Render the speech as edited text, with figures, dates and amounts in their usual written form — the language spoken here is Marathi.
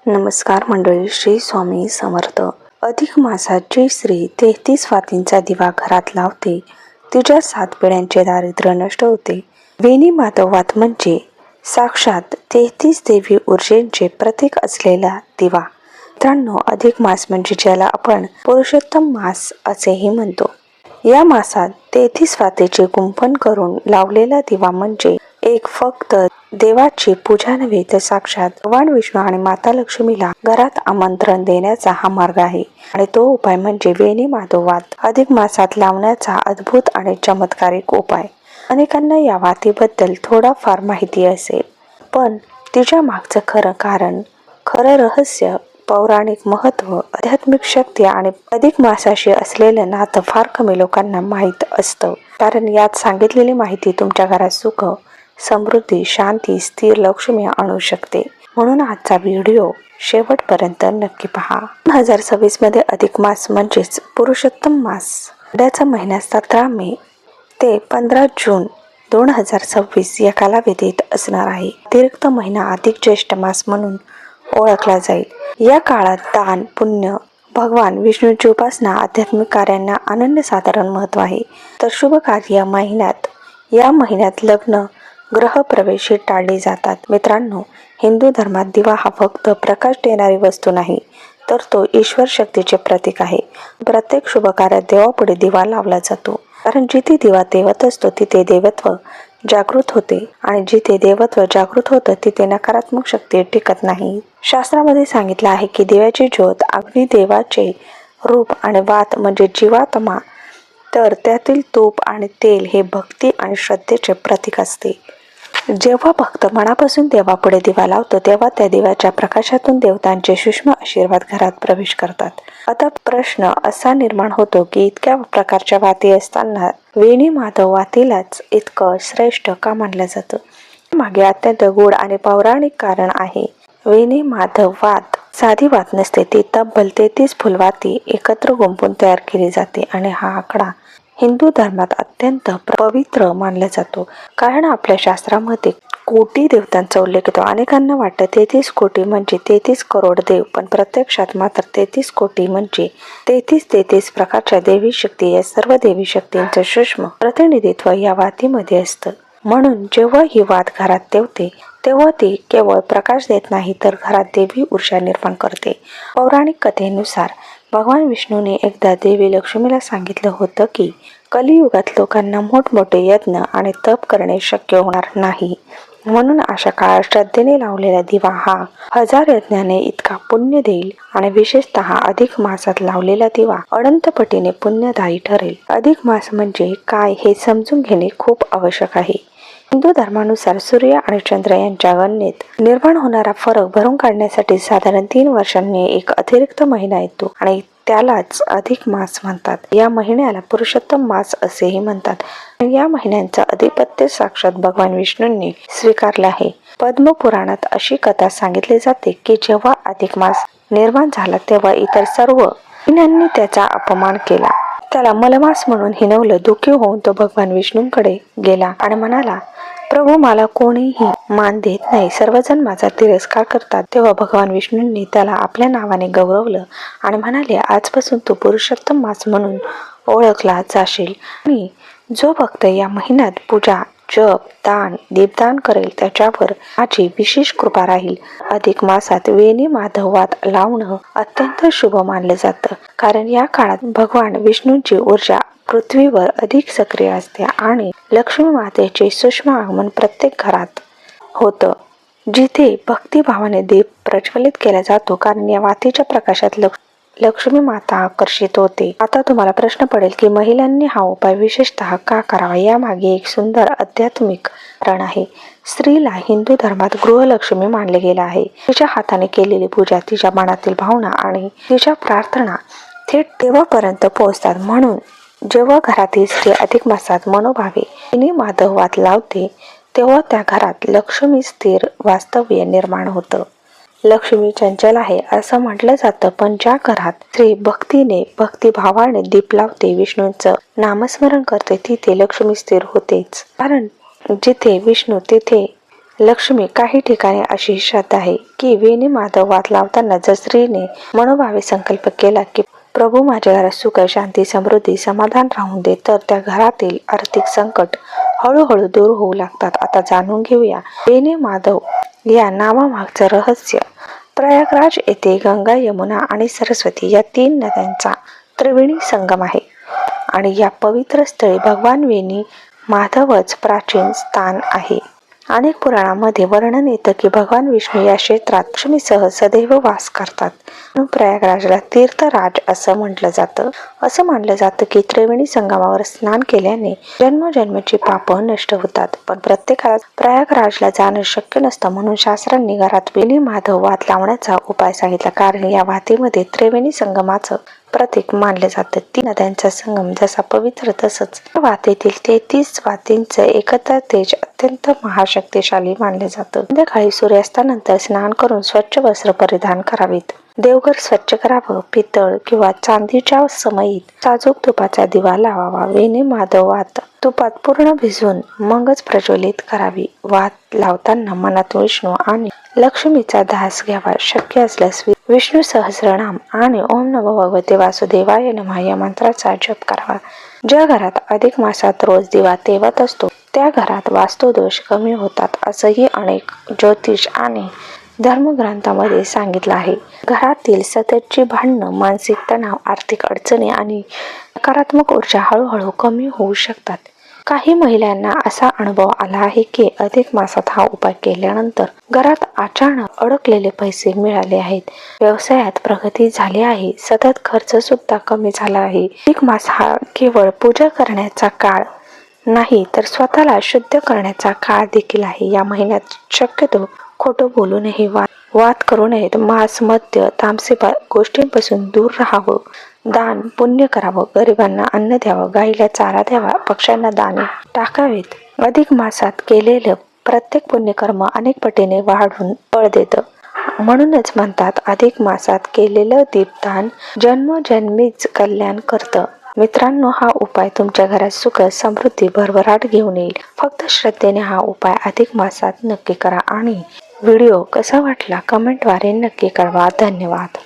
नमस्कार मंडळी, श्री स्वामी समर्थ. अधिक मासात जी स्त्री 33 वातींचा दिवा घरात लावते तिच्या 7 पिढ्यांचे दारिद्र्य नष्ट होते. वेणी माधव वात म्हणजे साक्षात 33 देवी ऊर्जेचे प्रतीक असलेला दिवा. मित्रांनो, अधिक मास म्हणजे ज्याला आपण पुरुषोत्तम मास असेही म्हणतो. या मासात 33 वातीचे गुंफन करून लावलेला दिवा म्हणजे एक फक्त देवाची पूजा नव्हे तर साक्षात भगवान विष्णू आणि माता लक्ष्मीला घरात आमंत्रण देण्याचा हा मार्ग आहे. आणि तो उपाय म्हणजे वेणी माधव वात अधिक मासात लावण्याचा अद्भुत आणि चमत्कारिक उपाय. अनेकांना या वातीबद्दल थोडाफार माहिती असेल, पण तिच्या मागचं खरं रहस्य, पौराणिक महत्त्व, आध्यात्मिक शक्ती आणि अधिक मासाशी असलेलं नातं फार कमी लोकांना माहीत असतं. कारण यात सांगितलेली माहिती तुमच्या घरात सुख, समृद्धी, शांती, स्थिर लक्ष्मी आणू शकते. म्हणून आजचा व्हिडिओ शेवटपर्यंत नक्की पहा. 2026 मध्ये अधिक मास म्हणजेच पुरुषोत्तम मास आषाढाचा महिना 17 मे ते 15 जून 2026 या कालावधीत असणार आहे. अतिरिक्त महिना अधिक ज्येष्ठ मास म्हणून ओळखला जाईल. या काळात दान, पुण्य, भगवान विष्णूची उपासना, आध्यात्मिक कार्यांना अनन्यसाधारण महत्त्व आहे. तर शुभ कार्य या महिन्यात लग्न, ग्रहप्रवेश हे टाळले जातात. मित्रांनो, हिंदू धर्मात दिवा हा फक्त प्रकाश देणारी वस्तू नाही, तर तो ईश्वर शक्तीचे प्रतीक आहे. प्रत्येक शुभ कार्यात देवापुढे दिवा लावला जातो. कारण जिथे दिवा तेवत असतो तिथे देवत्व जागृत होते, आणि जिथे देवत्व जागृत होतं तिथे नकारात्मक शक्ती टिकत नाही. शास्त्रामध्ये सांगितलं आहे की दिव्याची ज्योत अग्निदेवाचे रूप आणि वात म्हणजे जीवात्मा, तर त्यातील तूप आणि तेल हे भक्ती आणि श्रद्धेचे प्रतीक असते. जेव्हा भक्त मनापासून देवापुढे दिवा लावतो तेव्हा त्या दिव्याच्या प्रकाशातून देवतांचे सूक्ष्म आशीर्वाद घरात प्रवेश करतात. आता प्रश्न असा निर्माण होतो की इतक्या प्रकारच्या वाती असताना वेणी माधव वातीलाच इतकं श्रेष्ठ का मानलं जातं? मागे अत्यंत गूढ आणि पौराणिक कारण आहे. वेणी माधव वात साधी वात नसते, ती तब्बल 33 फुलवाती एकत्र गुंफून तयार केली जाते. आणि हा आकडा हिंदू धर्मात अत्यंत पवित्र मानला जातो. कारण आपल्या शास्त्रामध्ये कोटी देवतांचा उल्लेख होतो. अनेकांना वाटतं 33 कोटी म्हणजे 33 करोड देव, पण प्रत्यक्षात मात्र 33 कोटी म्हणजे 33 प्रकारच्या देवी शक्ती. या सर्व देवी शक्तींचं सूक्ष्म प्रतिनिधित्व या वातीमध्ये असतं. म्हणून जेव्हा ही वात घरात तेवते तेव्हा ती केवळ प्रकाश देत नाही, तर घरात देवी ऊर्जा निर्माण करते. पौराणिक कथेनुसार भगवान विष्णूने एकदा देवी लक्ष्मीला सांगितलं होतं की कलियुगात लोकांना मोठमोठे यज्ञ आणि तप करणे शक्य होणार नाही. म्हणून अशा काळात श्रद्धेने लावलेला दिवा हा 1000 यज्ञाने इतका पुण्य देईल. आणि विशेषतः अधिक मासात लावलेला दिवा अनंत पटीने पुण्यदायी ठरेल. अधिक मास म्हणजे काय हे समजून घेणे खूप आवश्यक आहे. हिंदू धर्मानुसार सूर्य आणि चंद्र यांच्या गणनेत निर्माण होणारा फरक भरून काढण्यासाठी साधारण 3 वर्षांनी एक अतिरिक्त महिना येतो आणि त्यालाच अधिक मास म्हणतात. या महिन्याला पुरुषोत्तम मास असेही म्हणतात. या महिन्यांचं अधिपत्य साक्षात भगवान विष्णूंनी स्वीकारले आहे. पद्मपुराणात अशी कथा सांगितली जाते की जेव्हा अधिक मास निर्माण झाला तेव्हा इतर सर्व महिन्यांनी त्याचा अपमान केला. त्याला मलमास म्हणून हिणवलं. दुःखी होऊन तो भगवान विष्णूंकडे गेला आणि म्हणाला, प्रभू, मला कोणीही मान देत नाही, सर्वजण माझा तिरस्कार करतात. तेव्हा भगवान विष्णूंनी त्याला आपल्या नावाने गौरवलं आणि म्हणाले, आजपासून तू पुरुषोत्तम मास म्हणून ओळखला जाशील. आणि जो भक्त या महिन्यात पूजा, जप, दान, दीपदान करेल त्याच्यावर माझी विशेष कृपा राहील. अधिक मासात वेणी माधव वात लावणं अत्यंत शुभ मानलं जातं. कारण या काळात भगवान विष्णूंची ऊर्जा पृथ्वीवर अधिक सक्रिय असते आणि लक्ष्मी मातेचे सूक्ष्म आगमन प्रत्येक घरात होतं, जिथे भक्तिभावाने दीप प्रज्वलित केला जातो. कारण या वातीच्या प्रकाशात लक्ष्मी माता आकर्षित होते. आता तुम्हाला प्रश्न पडेल की महिलांनी हा उपाय विशेषतः का करावा? यामागे एक सुंदर आध्यात्मिक कारण आहे. स्त्रीला हिंदू धर्मात गृहलक्ष्मी मानले गेले आहे. तिच्या हाताने केलेली पूजा, तिच्या मनातील भावना आणि तिच्या प्रार्थना थेट देवापर्यंत पोहोचतात. म्हणून जेव्हा घरातील स्त्री अधिक मासात मनोभावे वेणी माधव वात लावते तेव्हा त्या घरात लक्ष्मी स्थिर वास्तव्य निर्माण होतं. लक्ष्मी चंचल आहे असं म्हटलं जातं, पण ज्या घरात स्त्री भक्तिभावाने दीप लावते, विष्णूंचं नामस्मरण करते, तिथे लक्ष्मी स्थिर होतेच. कारण जिथे विष्णू तिथे लक्ष्मी. काही ठिकाणी अशी श्रद्धा आहे की वेणी माधव वात लावताना जर स्त्रीने मनोभावे संकल्प केला की प्रभू माझ्या घरात सुख शांती समृद्धी समाधान राहून दे, तर त्या घरातील आर्थिक संकट हळूहळू दूर होऊ लागतात. आता जाणून घेऊया वेणी माधव या नावामागचं रहस्य. प्रयागराज येथे गंगा, यमुना आणि सरस्वती या 3 नद्यांचा त्रिवेणी संगम आहे आणि या पवित्र स्थळी भगवान वेणी माधवच प्राचीन स्थान आहे. अनेक पुराणांमध्ये वर्णन येतं की भगवान विष्णू या क्षेत्रात लक्ष्मीसह सदैव वास करतात. म्हणून प्रयागराजला तीर्थराज असं म्हटलं जातं. असं मानलं जातं की त्रिवेणी संगमावर स्नान केल्याने जन्मजन्माची पापं नष्ट होतात. पण प्रत्येकाला प्रयागराजला जाणं शक्य नसतं, म्हणून शास्त्रांनी घरात वेणी माधव वात लावण्याचा उपाय सांगितला. कारण या वातीमध्ये त्रिवेणी संगमाचं प्रतीक मानले जातं. 3 नद्यांचा संगम जसा पवित्र तसंच वातीतील 33 वातींचं एकत्र तेज अत्यंत महाशक्तिशाली मानले जातं. संध्याकाळी सूर्यास्तानंतर स्नान करून स्वच्छ वस्त्र परिधान करावीत. देवघर स्वच्छ करावं. पितळ किंवा चांदीच्या समईत साजूक तुपाचा दिवा लावावा. वेणी माधव वात तुपात पूर्ण भिजवून मगच प्रज्वलित करावी. वात लावताना मनात विष्णू आणि लक्ष्मीचा ध्यास घ्यावा. शक्य असल्यास विष्णू सहस्रनाम आणि ओम नमो भगवते वासुदेवाय नमः या मंत्राचा जप करावा. ज्या घरात अधिक मासात रोज दिवा तेवत असतो त्या घरात वास्तुदोष कमी होतात असंही अनेक ज्योतिष आणि धर्मग्रंथामध्ये सांगितलं आहे. घरातील सततची भांडणं, मानसिक तणाव, आर्थिक अडचणी आणि नकारात्मक ऊर्जा हळूहळू कमी होऊ शकतात. काही महिलांना असा अनुभव आला आहे की अधिक मासात हा उपाय केल्यानंतर घरात अचानक अडकलेले पैसे मिळाले आहेत, व्यवसायात प्रगती झाली आहे, सतत खर्च सुद्धा कमी झाला आहे. अधिक मास हा केवळ पूजा करण्याचा काळ नाही तर स्वतःला शुद्ध करण्याचा काळ देखील आहे. या महिन्यात शक्यतो खोटं बोलू नये, वाद करू नयेत, मांस, मद्य, तामसी गोष्टींपासून दूर राहावं, दान पुण्य करावं, गरिबांना अन्न द्यावं, गाईला चारा द्यावा, पक्ष्यांना दाणे टाकावेत. अधिक मासात केलेलं प्रत्येक पुण्यकर्म अनेक पटीने वाढून फळ देतं. म्हणूनच म्हणतात अधिक मासात केलेलं दीपदान जन्मजन्मीच कल्याण करतं. मित्रांनो, हा उपाय तुमच्या घरात सुख, समृद्धी, भरभराट घेऊन येईल. फक्त श्रद्धेने हा उपाय अधिक मासात नक्की करा आणि व्हिडिओ कसा वाटला कमेंटद्वारे नक्की कळवा. धन्यवाद.